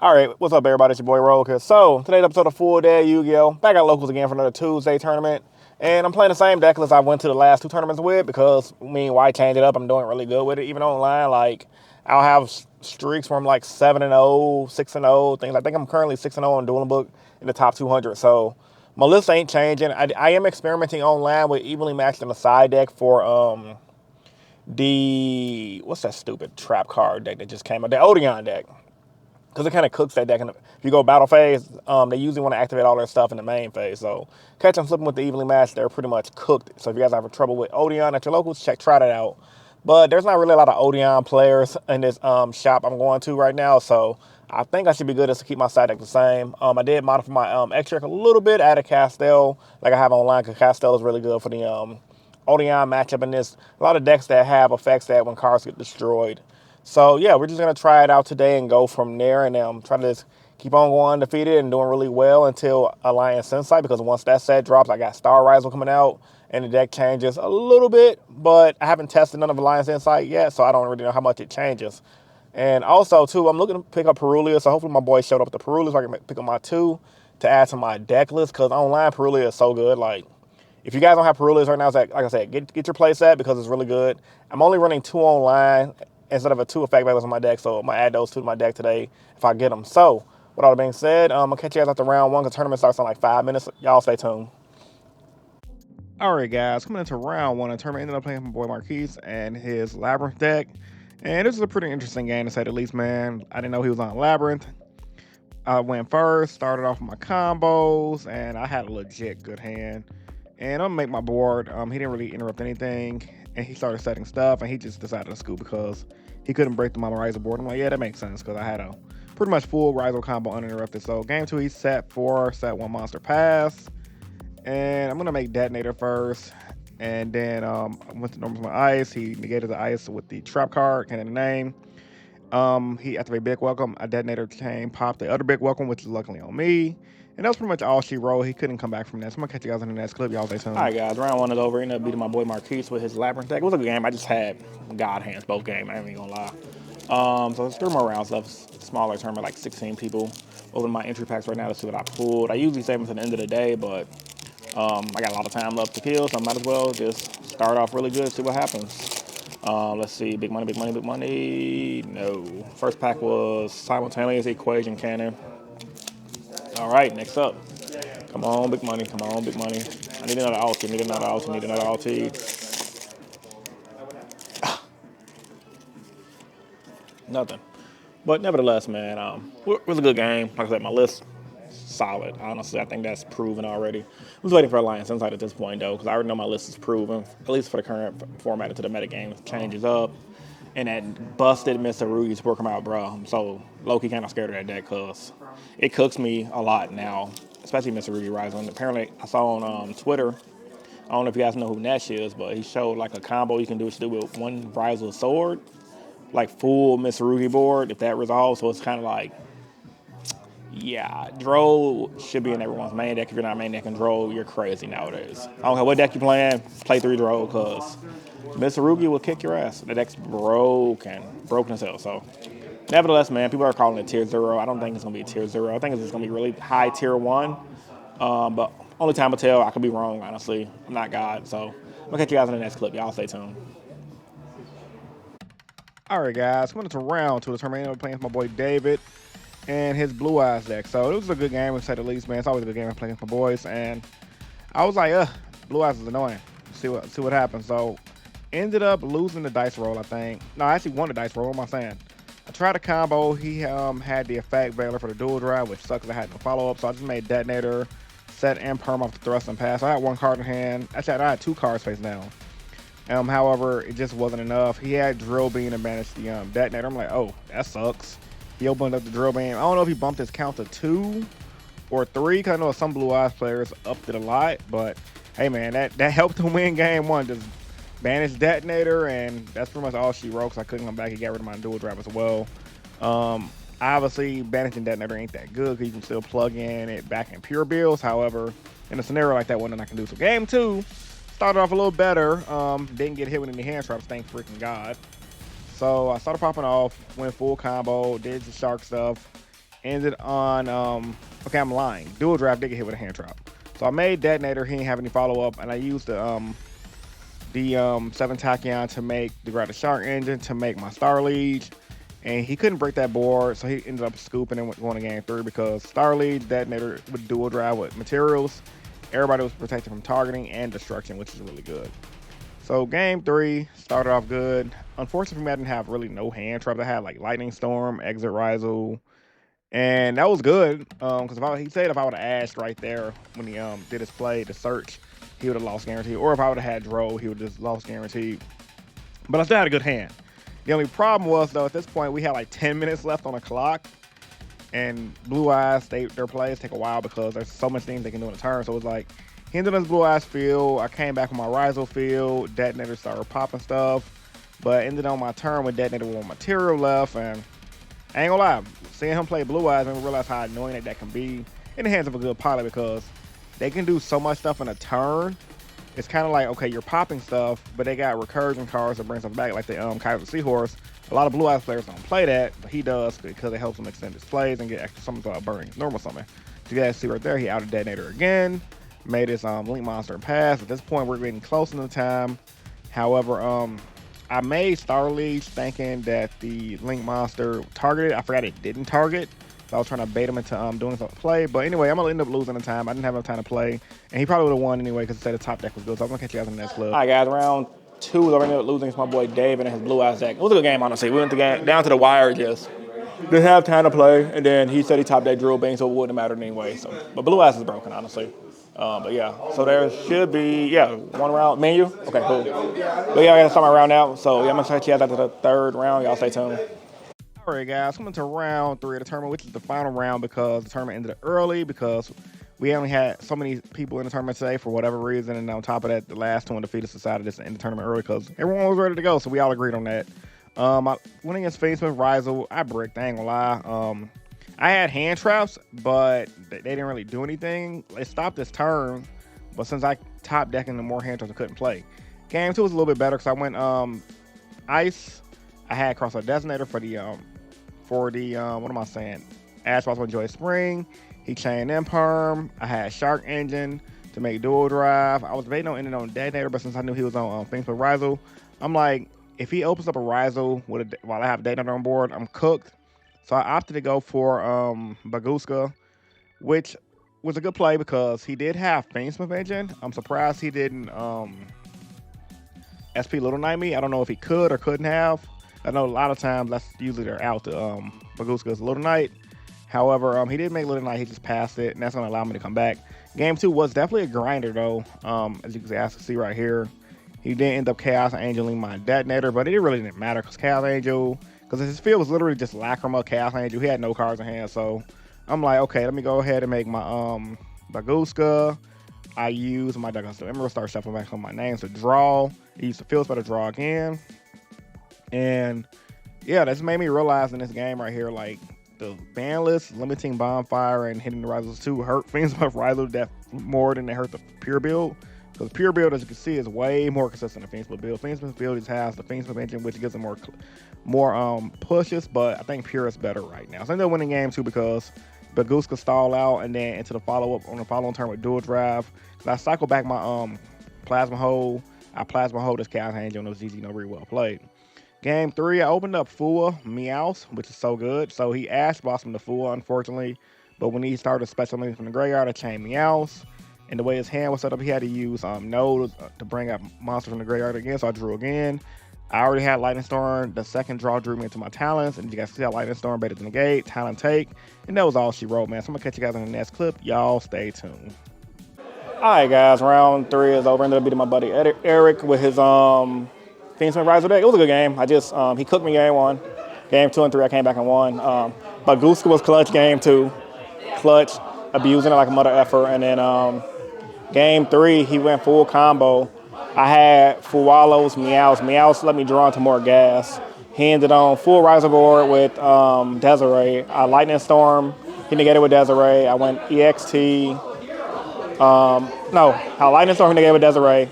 All right, what's up, everybody? It's your boy Roll. So today's episode of Full Day Yu-Gi-Oh! Back at locals again for another Tuesday tournament, and I'm playing the same deck as I went to the last two tournaments with because why change it up? I'm doing really good with it, even online. Like I'll have streaks where I'm like 7-0, 6-0, things. I think I'm currently 6-0 on Dueling Book in the top 200. So my list ain't changing. I am experimenting online with evenly matched in the side deck for the what's that stupid trap card deck that just came out? The Odeon deck, because it kind of cooks that deck. And if you go battle phase, they usually want to activate all their stuff in the main phase. So catch and flipping with the evenly matched, they're pretty much cooked. So if you guys have trouble with Odeon at your locals, try that out. But there's not really a lot of Odeon players in this shop I'm going to right now, so I think I should be good just to keep my side deck the same. I did modify my extra a little bit, added Castel like I have online, because Castel is really good for the Odeon matchup in this. A lot of decks that have effects that when cards get destroyed. So yeah, we're just gonna try it out today and go from there, and try to just keep on going undefeated and doing really well until Alliance Insight. Because once that set drops, I got Star Rival coming out, and the deck changes a little bit, but I haven't tested none of Alliance Insight yet, so I don't really know how much it changes. And also too, I'm looking to pick up Perulia, so hopefully my boy showed up with the Perulia so I can pick up my two to add to my deck list. Because online Perulia is so good. Like if you guys don't have Perulias right now, it's like I said, get your play set because it's really good. I'm only running two online instead of a two effect valors on my deck, so I'm gonna add those two to my deck today if I get them. So with all that being said, I'm gonna catch you guys after round one because tournament starts in like 5 minutes. Y'all stay tuned. All right, guys, coming into round one, the tournament ended up playing my boy Marquise and his Labyrinth deck. And this was a pretty interesting game to say the least, man. I didn't know he was on Labyrinth. I went first, started off with my combos, and I had a legit good hand. And I'm gonna make my board. He didn't really interrupt anything, and he started setting stuff, and he just decided to scoop because he couldn't break the Mama Riser board. I'm like, yeah, that makes sense because I had a pretty much full Riser combo uninterrupted. So game two, he set four, set one monster pass, and I'm gonna make Detonator first, and then I went to normal my ice. He negated the ice with the trap card, can't the name. He activated Big Welcome. A Detonator came, popped the other Big Welcome, which is luckily on me. And that was pretty much all she wrote. He couldn't come back from that. So I'm gonna catch you guys in the next clip. Y'all stay tuned. All right, guys. Round one is over. Ended up beating my boy Marquise with his Labyrinth deck. It was a good game. I just had God hands both games. I ain't even gonna lie. So there's 3 more rounds left. Smaller tournament, like 16 people. Open my entry packs right now to see what I pulled. I usually save them to the end of the day, but I got a lot of time left to kill, so I might as well just start off really good, see what happens. Let's see, big money, big money, big money. No. First pack was simultaneous equation cannon. All right, next up. Come on, big money, come on, big money. I need another ulti, need another ulti, need another ulti. Nothing. But nevertheless, man, it was a good game. Like I said, my list solid. Honestly, I think that's proven already. I was waiting for Alliance Insight at this point, though, because I already know my list is proven, at least for the current format until the metagame changes up. And that busted Mr. Rugi's working out, bro. I'm so low-key kind of scared of that deck because it cooks me a lot now, especially Mr. Rugi Rising. Apparently, I saw on Twitter, I don't know if you guys know who Nash is, but he showed like a combo you can do with one Riser sword, like full Mr. Rugi board, if that resolves. So it's kind of like, yeah, Dro should be in everyone's main deck. If you're not main deck and Dro, you're crazy nowadays. I don't care what deck you're playing, play 3 Dro, because Mr. Rugi will kick your ass. The deck's broken as hell. So, nevertheless, man, people are calling it tier 0. I don't think it's going to be tier 0. I think it's just going to be really high tier 1. But only time will tell. I could be wrong, honestly. I'm not God. So, I'm going to catch you guys in the next clip. Y'all stay tuned. All right, guys. Coming into round 2 of the tournament, I'm playing with my boy David and his Blue Eyes deck. So it was a good game, to say the least, man. It's always a good game playing with my boys. And I was like, Blue Eyes is annoying. See what happens. So ended up losing the dice roll, I think. No, I actually won the dice roll. What am I saying? I tried a combo. He had the effect Veiler for the dual drive, which sucks. I had no follow-up. So I just made Detonator, set and perm off the thrust and pass. I had 1 card in hand. Actually, I had 2 cards face down. However, it just wasn't enough. He had Drill Beam and managed the Detonator. I'm like, oh, that sucks. He opened up the Drill Beam. I don't know if he bumped his count to 2 or 3, because I know some Blue Eyes players upped it a lot. But, hey, man, that helped to win game 1. Just banished Detonator, and that's pretty much all she wrote, because I couldn't come back. He got rid of my dual drive as well. Obviously, banishing Detonator ain't that good, because you can still plug in it back in pure builds. However, in a scenario like that, one that I can do. So, game 2 started off a little better. Didn't get hit with any hand traps, thank freaking God. So I started popping off, went full combo, did the shark stuff. ended on, okay, I'm lying. Dual Drive did get hit with a hand trap. So I made Detonator, he didn't have any follow-up, and I used the 7 Tachyon to make the Grab the Shark engine to make my Star Lead. And he couldn't break that board, so he ended up scooping and going to game 3 because Star Lead, Detonator with dual drive with materials. Everybody was protected from targeting and destruction, which is really good. So game 3 started off good. Unfortunately, for me, I didn't have really no hand traps. I had like Lightning Storm, Exit Rizel, and that was good. Because he said if I would have asked right there when he did his play to search, he would have lost guaranteed. Or if I would have had Dro, he would have just lost guaranteed. But I still had a good hand. The only problem was though at this point we had like 10 minutes left on the clock, and Blue Eyes their plays take a while because there's so much things they can do in a turn. So it was like he ended on his Blue Eyes field. I came back with my Rizel field. Detonator started popping stuff, but ended on my turn with Detonator with material left. And I ain't gonna lie, seeing him play Blue Eyes made me realize how annoying that can be in the hands of a good pilot because they can do so much stuff in a turn. It's kind of like, okay, you're popping stuff, but they got recursion cards that bring stuff back, like the Kaiser Seahorse. A lot of Blue Eyes players don't play that, but he does because it helps him extend his plays and get extra summons without burning his normal summon. So you guys see right there, he outed Detonator again, made his Link Monster pass. At this point, we're getting close to the time. However, I made Star Lead thinking that the Link Monster targeted. I forgot it didn't target. So I was trying to bait him into doing some play. But anyway, I'm going to end up losing the time. I didn't have enough time to play. And he probably would have won anyway because he said the top deck was good. So I'm going to catch you guys in the next clip. All right, guys. Round 2, I ended up losing against my boy David and his Blue Eyes deck. It was a good game, honestly. We went the game down to the wire just. Didn't have time to play. And then he said he top deck Drill Bang, so it wouldn't have mattered anyway. So, but Blue Eyes is broken, honestly. But yeah, so there should be, one round. Menu? Okay, cool. But yeah, I got to start my round out. So yeah, I'm going to catch you guys after the 3rd round. Y'all stay tuned. All right, guys, coming to round 3 of the tournament, which is the final round because the tournament ended early because we only had so many people in the tournament today for whatever reason. And on top of that, the last two undefeated decided to end the tournament early because everyone was ready to go. So we all agreed on that. I went against Fiendsmith, Rizel. I bricked, I ain't gonna lie. I had hand traps, but they didn't really do anything. It stopped this turn, but since I top decking the more hand traps, I couldn't play. Game 2 was a little bit better because I went Ice. I had Cross-Out Designator for the what am I saying? Ashboss with Joy Spring. He chained Imperm. I had Shark Engine to make dual drive. I was debating on ending on Detonator, but since I knew he was on things with Rizel, I'm like, if he opens up a Rizel while I have Detonator on board, I'm cooked. So I opted to go for Baguska, which was a good play because he did have Fiendsmith engine. I'm surprised he didn't SP Little Knight me. I don't know if he could or couldn't have. I know a lot of times that's usually they're out to Baguska's Little Knight. However, he did make Little Knight. He just passed it, and that's going to allow me to come back. Game 2 was definitely a grinder, though. As you can see right here, he did end up Chaos Angeling my Detonator, but it really didn't matter because Chaos Angel, because his field was literally just Lacrima, Chaos Angel. He had no cards in hand, so I'm like, okay, let me go ahead and make my Baguska. I use my Emerald, start shuffling back on my names to draw. He used to field spell to draw again. And yeah, that's made me realize in this game right here, like the ban list, limiting Bonfire and hitting the Rizals 2 hurt Fiendsmith Rizel death more than they hurt the pure build. Because pure build, as you can see, is way more consistent than Fiendsmith build. Fiendsmith build just has the Fiendsmith engine, which gives it more pushes, but I think pure is better right now. So I ended up winning game 2 because Baguska stall out and then into the follow-up on the following turn with dual drive. I cycle back my Plasma Hole. I Plasma Hole this Chaos Angel, and it was easy, really well played. Game 3, I opened up Fua Meows, which is so good. So he Ash Bossed him to Fua, unfortunately. But when he started special links from the graveyard, I chained Meows. And the way his hand was set up, he had to use Node to bring up monsters from the graveyard again. So I drew again. I already had Lightning Storm. The second draw drew me into my talents. And you guys see how Lightning Storm baited the negate, talent take. And that was all she wrote, man. So I'm going to catch you guys in the next clip. Y'all stay tuned. All right, guys. Round 3 is over. Ended up beating my buddy Eric with his Fiendsmith Rizel deck. It was a good game. He cooked me game 1. Game 2 and 3, I came back and won. Baguska was clutch game 2. Clutch, abusing it like a mother effer. And then game 3, he went full combo. I had Fuwalos, Meows. Meows let me draw into more gas. He ended on full Rizel board with Desiree. Lightning Storm, he negated with Desiree. I went EXT. Lightning Storm, he negated with Desiree.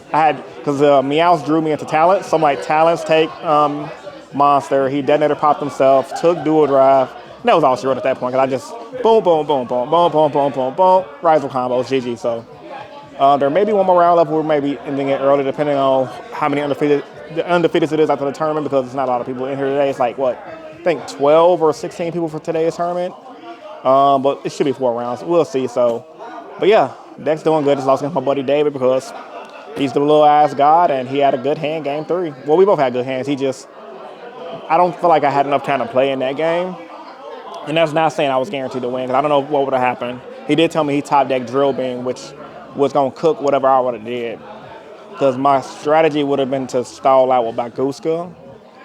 Because Meows drew me into talents. So I'm like, talents take monster. He Detonator popped himself, took dual drive. And that was all she wrote at that point, because I just boom, boom, boom, boom, boom, boom, boom, boom, boom, rival combos, GG. So there may be one more round left, or maybe ending it early, depending on how many undefeated it is after the tournament, because there's not a lot of people in here today. It's like, what, I think 12 or 16 people for today's tournament. But it should be 4 rounds. We'll see. So, but yeah, deck's doing good. Just lost against my buddy David because he's the little ass god, and he had a good hand game 3. Well, we both had good hands. I don't feel like I had enough time to play in that game. And that's not saying I was guaranteed to win, because I don't know what would have happened. He did tell me he top decked Drill Beam, which was going to cook whatever I would have did. Because my strategy would have been to stall out with Bakuska.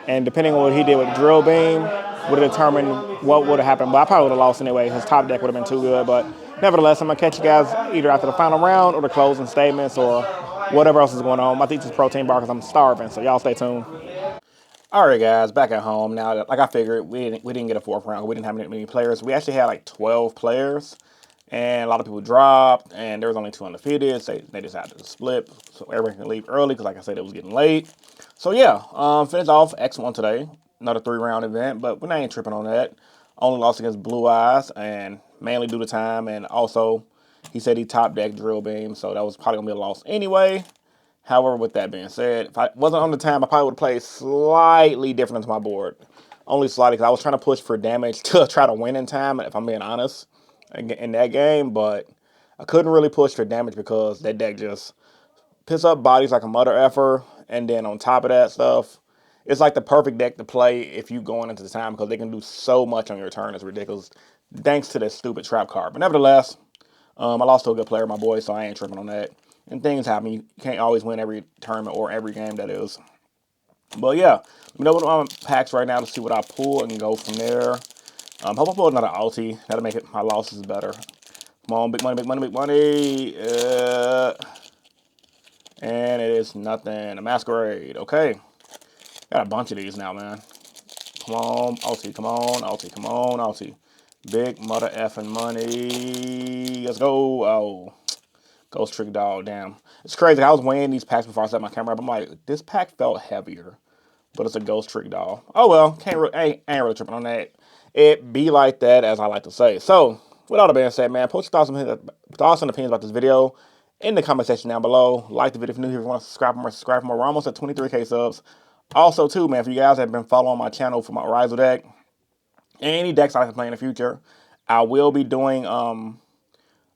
And depending on what he did with Drill Beam, would have determined what would have happened. But I probably would have lost anyway. His top deck would have been too good. But nevertheless, I'm going to catch you guys either after the final round or the closing statements or whatever else is going on. I think this protein bar because I'm starving. So y'all stay tuned. All right, guys, back at home now. Like I figured, we didn't get a 4th round. We didn't have many players. We actually had like 12 players, and a lot of people dropped, and there was only 2 undefeated. So they decided to split, so everyone can leave early because, like I said, it was getting late. So yeah, finished off X1 today. Another 3-round event, but we're not even tripping on that. Only lost against Blue Eyes, and mainly due to time, and also he said he top decked Drill Beam, so that was probably gonna be a loss anyway. However, with that being said, if I wasn't on the time, I probably would have played slightly different to my board. Only slightly, because I was trying to push for damage to try to win in time, if I'm being honest, in that game. But I couldn't really push for damage because that deck just picks up bodies like a mother effer. And then on top of that stuff, it's like the perfect deck to play if you going into the time, because they can do so much on your turn. It's ridiculous, thanks to that stupid trap card. But nevertheless, I lost to a good player, my boy, so I ain't tripping on that. And things happen. You can't always win every tournament or every game, that is. But yeah, let me know what my packs right now to see what I pull and go from there. Hope I pull another ulti. That'll make my losses better. Come on, big money, big money, big money. And it is nothing. A masquerade. Okay. Got a bunch of these now, man. Come on, ulti. Come on, ulti. Come on, ulti. Big mother effing money. Let's go. Oh. Ghost Trick Dog, damn. It's crazy. I was weighing these packs before I set my camera up. I'm like, this pack felt heavier, but it's a Ghost Trick Dog. Oh well, ain't really tripping on that. It be like that, as I like to say. So, with all that being said, man, post your thoughts and opinions about this video in the comment section down below. Like the video if you're new here. If you want to subscribe for more, we're almost at 23K subs. Also, too, man, if you guys have been following my channel for my Rival deck, and any decks I like to play in the future, I will be doing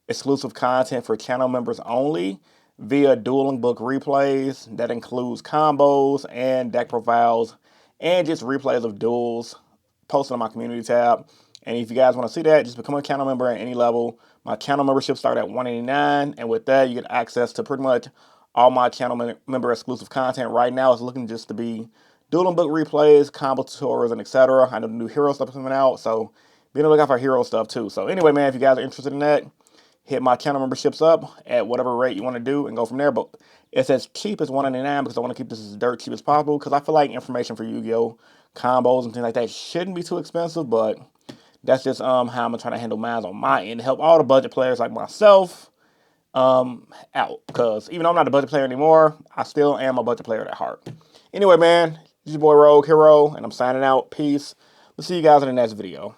exclusive content for channel members only via dueling book replays. That includes combos and deck profiles and just replays of duels posted on my community tab. And if you guys want to see that, just become a channel member at any level. My channel membership starts at $189, and with that, you get access to pretty much all my channel member exclusive content. Right now, it's looking just to be dueling book replays, combo tutorials, and etc. I know the new hero stuff is coming out, so be on the lookout for hero stuff too. So anyway, man, if you guys are interested in that, hit my channel memberships up at whatever rate you want to do and go from there. But it's as cheap as $199 because I want to keep this as dirt cheap as possible, because I feel like information for Yu-Gi-Oh! Combos and things like that shouldn't be too expensive, but that's just how I'm going to try to handle mine on my end to help all the budget players like myself out. Because even though I'm not a budget player anymore, I still am a budget player at heart. Anyway, man, this is your boy Rogue Hero, and I'm signing out. Peace. We'll see you guys in the next video.